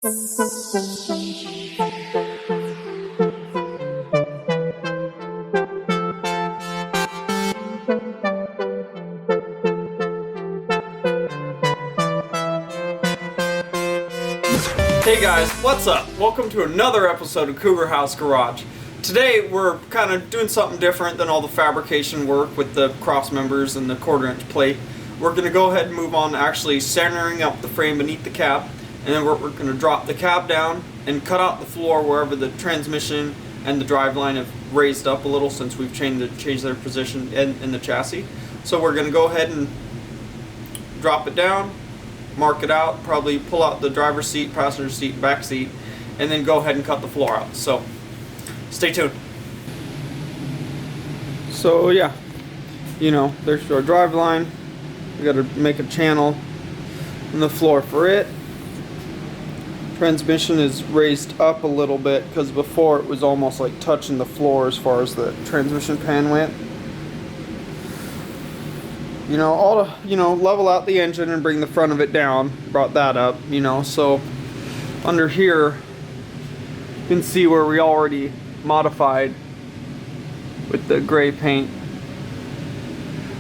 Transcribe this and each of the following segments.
Hey guys, what's up? Welcome to another episode of Cougar House Garage. Today we're kind of doing something different than all the fabrication work with the cross members and the 1/4" plate. We're going to go ahead and move on to actually centering up the frame beneath the cab, and then we're going to drop the cab down and cut out the floor wherever the transmission and the driveline have raised up a little since we've changed their position in the chassis. So we're going to go ahead and drop it down, mark it out, probably pull out the driver's seat, passenger seat, back seat, and then go ahead and cut the floor out. So stay tuned. So yeah, you know, there's our drive line. We got to make a channel in the floor for it. Transmission is raised up a little bit because before it was almost like touching the floor as far as the transmission pan went. You know, all to, you know, level out the engine and bring the front of it down. Brought that up, you know, so under here you can see where we already modified with the gray paint.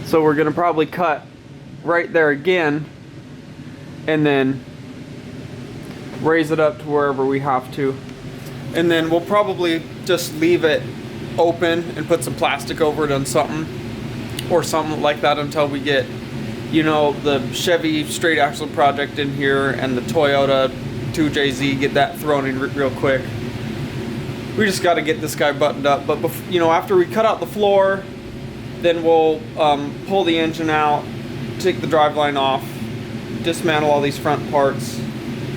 So we're gonna probably cut right there again and then raise it up to wherever we have to. And then we'll probably just leave it open and put some plastic over it on something or something like that until we get, you know, the Chevy straight axle project in here and the Toyota 2JZ, get that thrown in real quick. We just got to get this guy buttoned up. But you know, after we cut out the floor, then we'll pull the engine out, take the driveline off, dismantle all these front parts,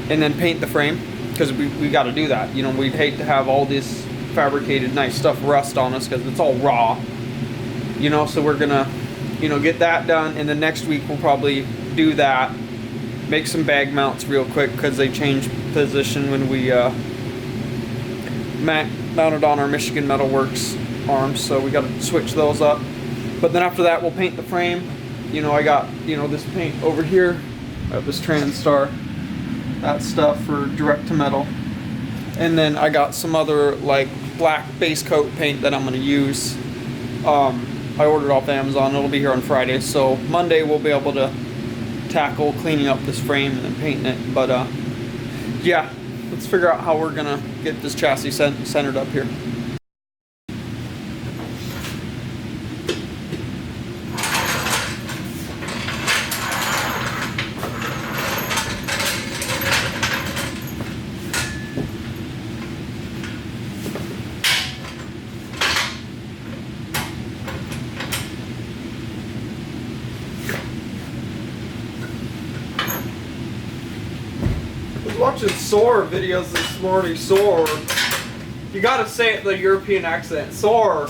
and then paint the frame, because we got to do that. You know, we'd hate to have all this fabricated nice stuff rust on us because it's all raw. You know, so we're gonna, you know, get that done, and then next week we'll probably do that, make some bag mounts real quick because they changed position when we mounted on our Michigan Metal Works arms, so we got to switch those up. But then after that we'll paint the frame. You know, I got, you know, this paint over here. I have this TransStar, that stuff for direct to metal, and then I got some other like black base coat paint that I'm gonna use. I ordered off Amazon. It'll be here on Friday, so Monday we'll be able to tackle cleaning up this frame and then painting it. But yeah, let's figure out how we're gonna get this chassis centered up here. Watching Soar videos this morning. Soar, you gotta say it the European accent. Soar,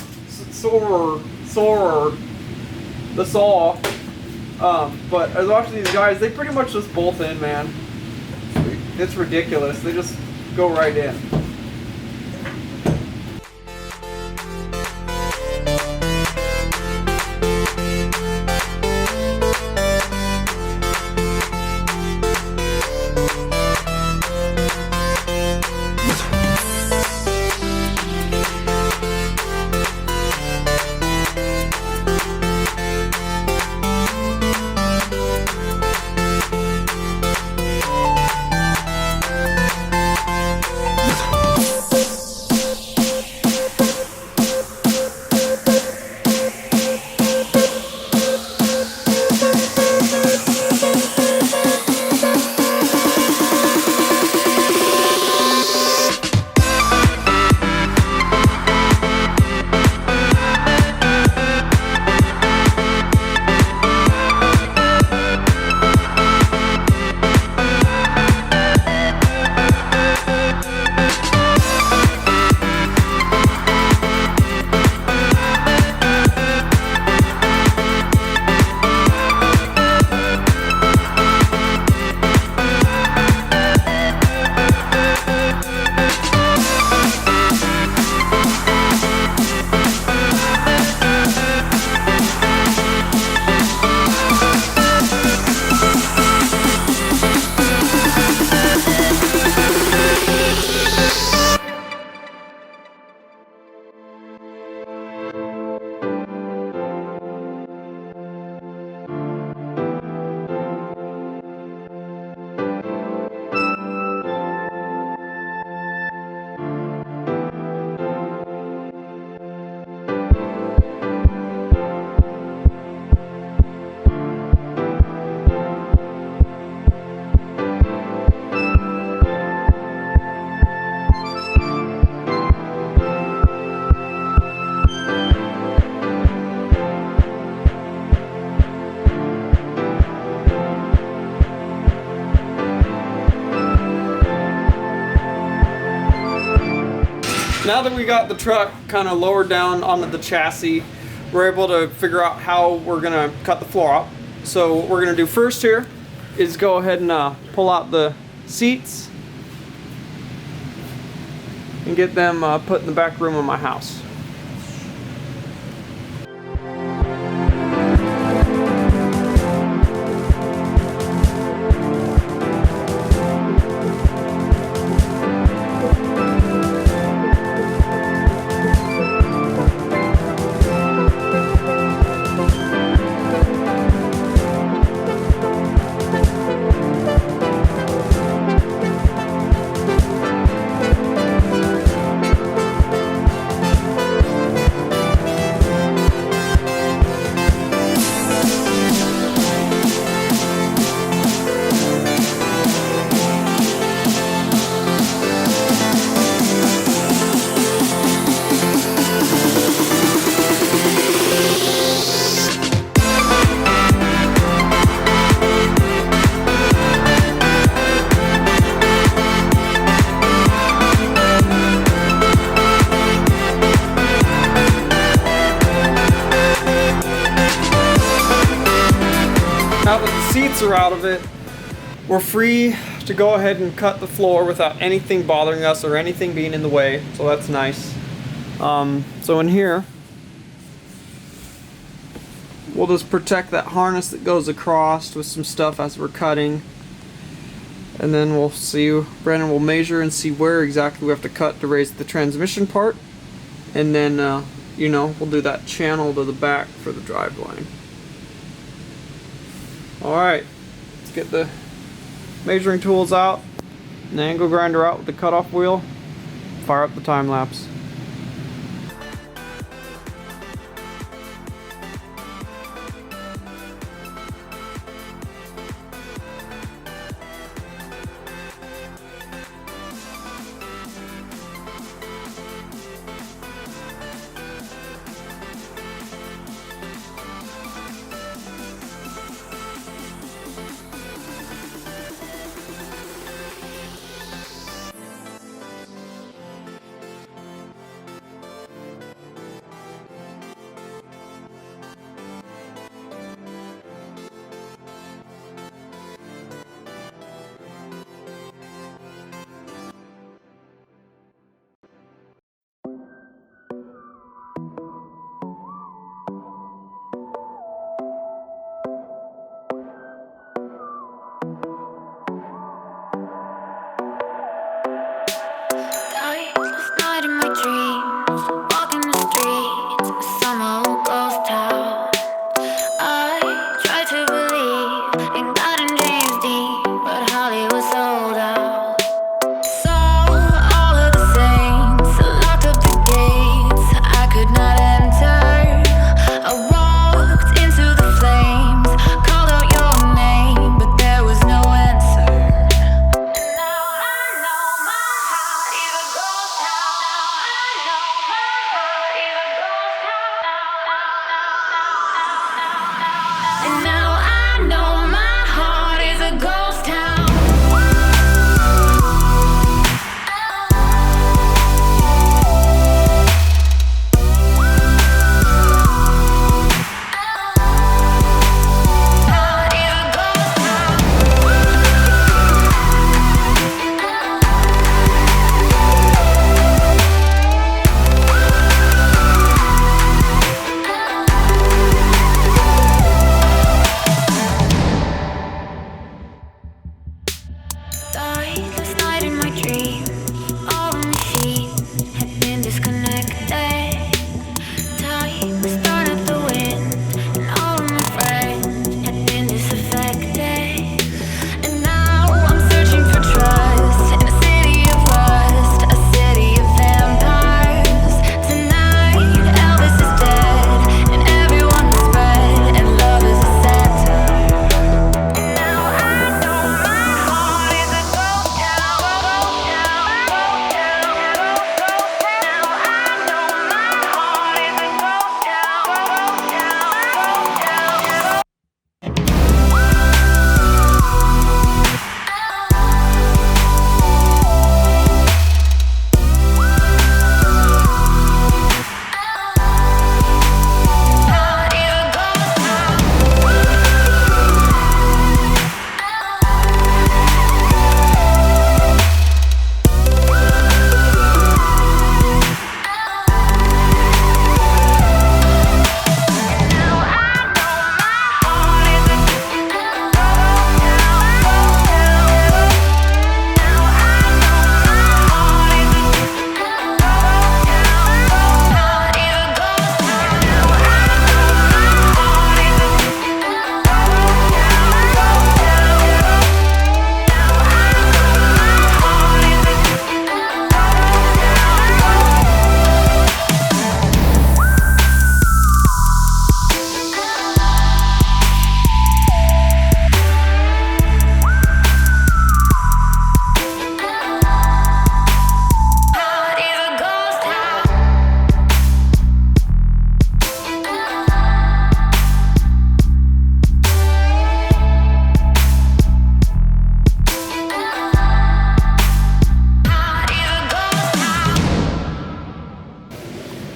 the saw. But I was watching these guys. They pretty much just bolt in, man. It's ridiculous. They just go right in. Now that we got the truck kind of lowered down onto the chassis, we're able to figure out how we're gonna cut the floor up. So what we're gonna do first here is go ahead and pull out the seats and get them put in the back room of my house. Now that the seats are out of it, we're free to go ahead and cut the floor without anything bothering us or anything being in the way, so that's nice. So in here, we'll just protect that harness that goes across with some stuff as we're cutting. And then we'll see, Brandon will measure and see where exactly we have to cut to raise the transmission part. And then, you know, we'll do that channel to the back for the driveline. Alright, let's get the measuring tools out, and the angle grinder out with the cutoff wheel, fire up the time lapse.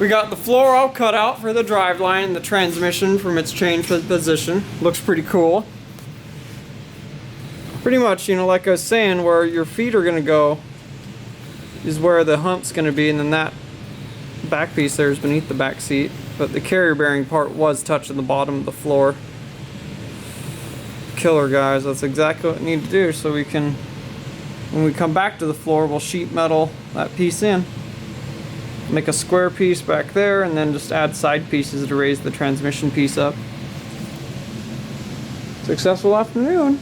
We got the floor all cut out for the driveline and the transmission from its change position. Looks pretty cool. Pretty much, you know, like I was saying, where your feet are gonna go is where the hump's gonna be, and then that back piece there is beneath the back seat. But the carrier bearing part was touching the bottom of the floor. Killer, guys. That's exactly what we need to do, so we can, when we come back to the floor, we'll sheet metal that piece in. Make a square piece back there, and then just add side pieces to raise the transmission piece up. Successful afternoon.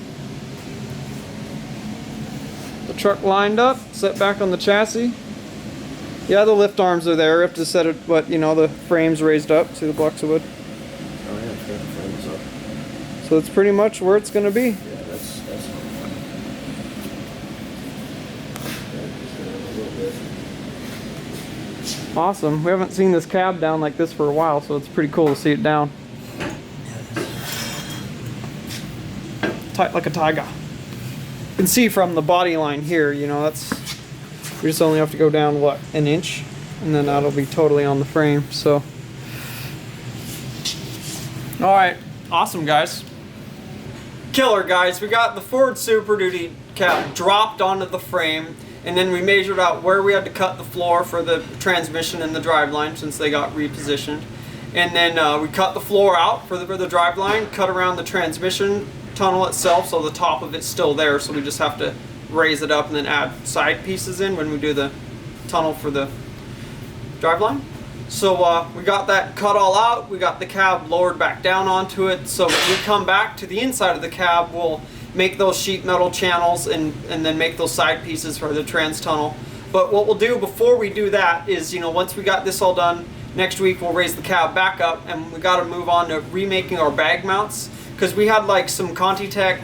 The truck lined up, set back on the chassis. Yeah, the lift arms are there. We have to set it, but you know, the frame's raised up. See the blocks of wood? Oh yeah, it's got the frames up. So it's pretty much where it's going to be. Yeah, that's Awesome. We haven't seen this cab down like this for a while, so it's pretty cool to see it down. Tight like a tiger. You can see from the body line here, you know, we just only have to go down, what, an inch? And then that'll be totally on the frame, so. Alright, awesome, guys. Killer, guys. We got the Ford Super Duty cab dropped onto the frame, and then we measured out where we had to cut the floor for the transmission and the driveline since they got repositioned. And then we cut the floor out for the driveline, cut around the transmission tunnel itself so the top of it's still there, so we just have to raise it up and then add side pieces in when we do the tunnel for the driveline. So we got that cut all out, we got the cab lowered back down onto it, so when we come back to the inside of the cab, we'll make those sheet metal channels and then make those side pieces for the trans tunnel. But what we'll do before we do that is, you know, once we got this all done, next week we'll raise the cab back up, and we got to move on to remaking our bag mounts, because we had like some Conti-Tech,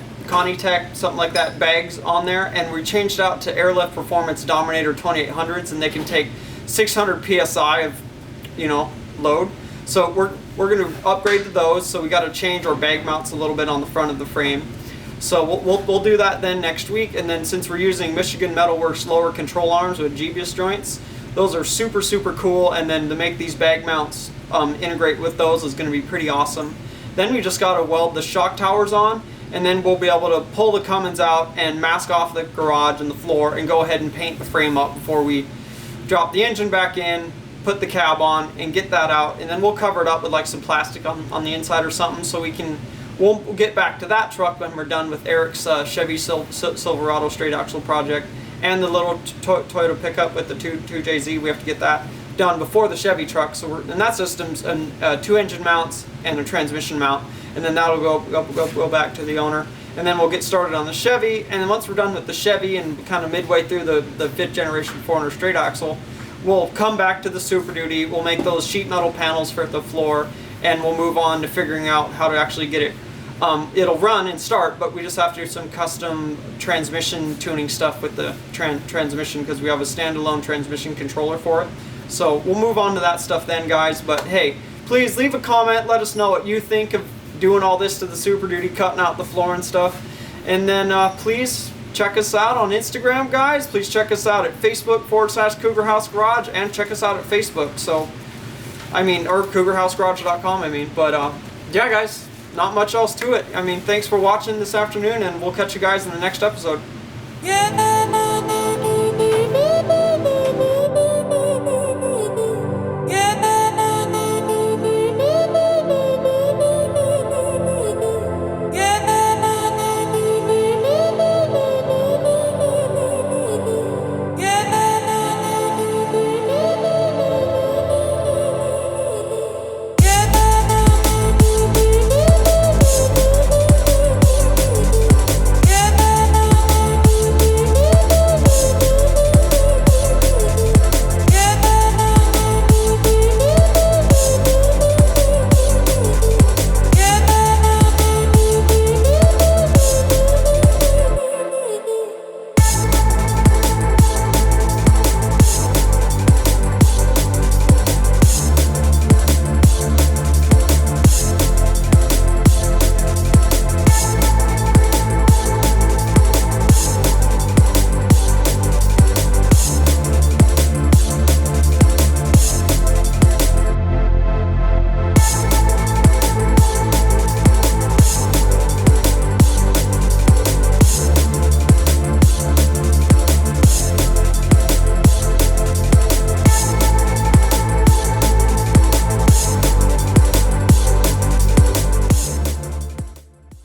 something like that, bags on there, and we changed out to Airlift Performance Dominator 2800s, and they can take 600 psi of, you know, load. So we're going to upgrade to those, so we got to change our bag mounts a little bit on the front of the frame. So we'll do that then next week, and then since we're using Michigan Metalworks lower control arms with Jebius joints, those are super, super cool, and then to make these bag mounts integrate with those is going to be pretty awesome. Then we just got to weld the shock towers on, and then we'll be able to pull the Cummins out and mask off the garage and the floor and go ahead and paint the frame up before we drop the engine back in, put the cab on, and get that out, and then we'll cover it up with like some plastic on the inside or something, so we'll get back to that truck when we're done with Eric's Chevy Silverado straight axle project, and the little Toyota pickup with the 2JZ. We have to get that done before the Chevy truck. So and that system's 2 engine mounts and a transmission mount, and then that'll go back to the owner, and then we'll get started on the Chevy. And then once we're done with the Chevy and kind of midway through the 5th generation 400 straight axle, we'll come back to the Super Duty. We'll make those sheet metal panels for the floor, and we'll move on to figuring out how to actually get it. It'll run and start, but we just have to do some custom transmission tuning stuff with the transmission, because we have a standalone transmission controller for it. So we'll move on to that stuff then, guys. But hey, please leave a comment, let us know what you think of doing all this to the Super Duty, cutting out the floor and stuff. And then please check us out on Instagram, guys. Please check us out at Facebook/CougarHouseGarage, and check us out at Facebook. So, I mean, or cougarhousegarage.com, I mean. But yeah, guys, not much else to it. I mean, thanks for watching this afternoon, and we'll catch you guys in the next episode. Yeah.